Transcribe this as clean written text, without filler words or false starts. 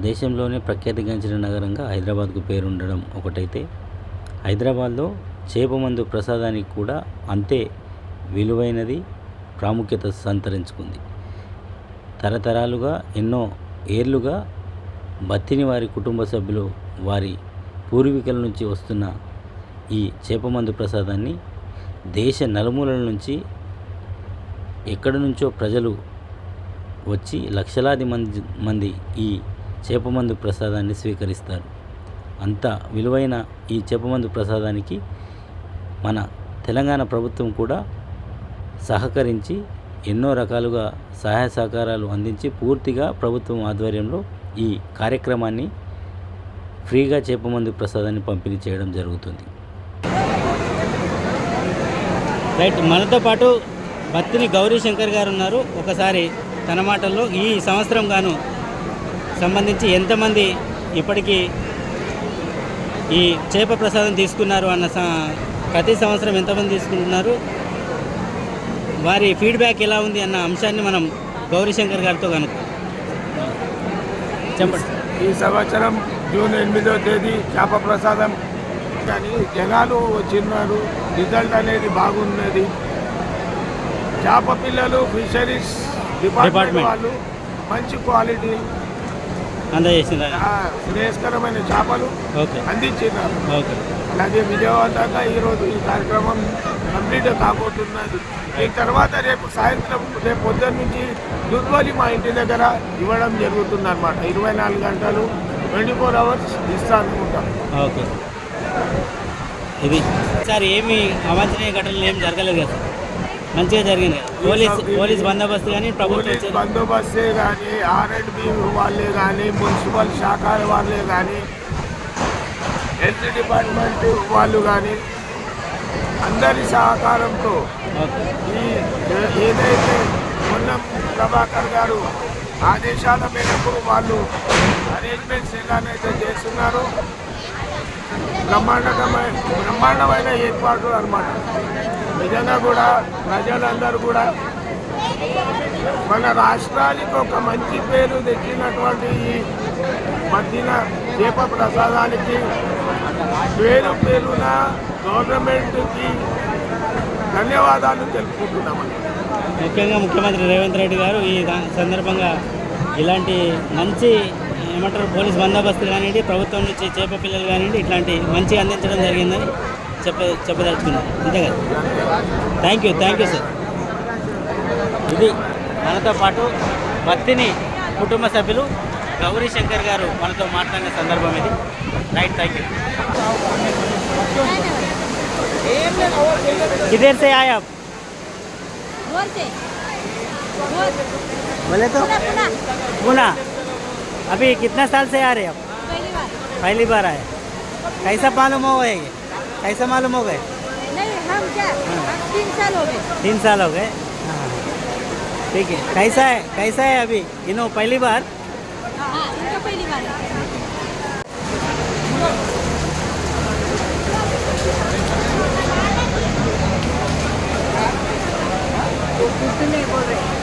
దేశంలోనే ప్రఖ్యాతిగాంచిన నగరంగా హైదరాబాద్కు పేరుండడం ఒకటైతే, హైదరాబాద్లో చేపమందు ప్రసాదానికి కూడా అంతే విలువైనది, ప్రాముఖ్యత సంతరించుకుంది. తరతరాలుగా ఎన్నో ఏళ్లుగా బత్తిని వారి కుటుంబ సభ్యులు వారి పూర్వీకుల నుంచి వస్తున్న ఈ చేపమందు ప్రసాదాన్ని దేశ నలుమూలల నుంచి ఎక్కడి నుంచో ప్రజలు వచ్చి లక్షలాది మంది ఈ చేపమందు ప్రసాదాన్ని స్వీకరిస్తారు. అంత విలువైన ఈ చేపమందు ప్రసాదానికి మన తెలంగాణ ప్రభుత్వం కూడా సహకరించి ఎన్నో రకాలుగా సహాయ సహకారాలు అందించి పూర్తిగా ప్రభుత్వం ఆధ్వర్యంలో ఈ కార్యక్రమాన్ని ఫ్రీగా చేపమందు ప్రసాదాన్ని పంపిణీ చేయడం జరుగుతుంది. రైట్, మనతో పాటు బత్తిని గౌరీ శంకర్ గారు ఉన్నారు. ఒకసారి తన మాటల్లో ఈ సంవత్సరం గాను సంబంధించి ఎంతమంది ఇప్పటికీ ఈ చేప ప్రసాదం తీసుకున్నారు అన్న ప్రతి సంవత్సరం ఎంతమంది తీసుకుంటున్నారు, వారి ఫీడ్బ్యాక్ ఎలా ఉంది అన్న అంశాన్ని మనం గౌరీశంకర్ గారితో కనుక చెప్పండి. ఈ సంవత్సరం జూన్ 8వ తేదీ చేప ప్రసాదం కానీ జనాలు వచ్చిన్నారు. రిజల్ట్ అనేది బాగున్నది. చేప పిల్లలు ఫిషరీస్ డిపార్ట్మెంట్ వాళ్ళు మంచి క్వాలిటీ అందజేసినారు, శ్రేయస్కరమైన చేపలు అందించినారు. అలాగే విజయవంతంగా ఈరోజు ఈ కార్యక్రమం కంప్లీట్ కాబోతున్నది. ఈ తర్వాత రేపు సాయంత్రం రేపు పొద్దున్న నుంచి దుర్బలి మా ఇంటి దగ్గర ఇవ్వడం జరుగుతుంది అనమాట. 24 గంటలు 24 అవర్స్ ఇస్తాను ఉంటాం. ఓకే, ఇది సార్ ఏమి అవాంఛనీయ ఘటనలు ఏం జరగలేదు కదా, మంచిగా జరిగింది కదా. పోలీస్ బందోబస్తు కానీ ప్రభుత్వం బందోబస్తే కానీ R&B వాళ్ళే కానీ మున్సిపల్ శాఖ వాళ్ళే కానీ హెల్త్ డిపార్ట్మెంట్ వాళ్ళు కానీ అందరి సహకారంతో ఈ ఏదైతే పొన్నం ప్రభాకర్ గారు ఆదేశాల మేరకు వాళ్ళు అరేంజ్మెంట్స్ ఎలానైతే చేస్తున్నారో బ్రహ్మాండమైన ఏర్పాట్లు అన్నమాట. నిజంగా కూడా ప్రజలందరూ కూడా మన రాష్ట్రానికి ఒక మంచి పేరు తెచ్చినటువంటి ఈ మధ్యన చేప ప్రసాదానికి పేరున గవర్నమెంట్కి ధన్యవాదాలు తెలుపుకుంటున్నామని. ముఖ్యంగా ముఖ్యమంత్రి రేవంత్ రెడ్డి గారు ఈ సందర్భంగా ఇలాంటి మంచి ఏమంటారు పోలీస్ బందోబస్తు కానివ్వండి, ప్రభుత్వం నుంచి చేప పిల్లలు కానివ్వండి, ఇట్లాంటి మంచి అందించడం జరిగిందని చెప్పదలుచుకున్నాను. అంతే కదా. Thank you sir. ఇది మనతో పాటు బత్తిని కుటుంబ సభ్యులు గౌరీ శంకర్ గారు మనతో మాట్లాడిన సందర్భం ఇది. Right, thank you. किधर से आए आप? बोले तो पुणे। अभी कितना साल से आ रहे आप? पहली बार आए। कैसा मालूम हो गए? कैसा मालूम हो गए? नहीं, हम क्या 3 साल हो गए। 3 साल हो गए, हाँ ठीक है. कैसा है अभी? इन्हों पहली बार? हाँ, इनको पहली बार है. तो कुछ नहीं बोल रहे.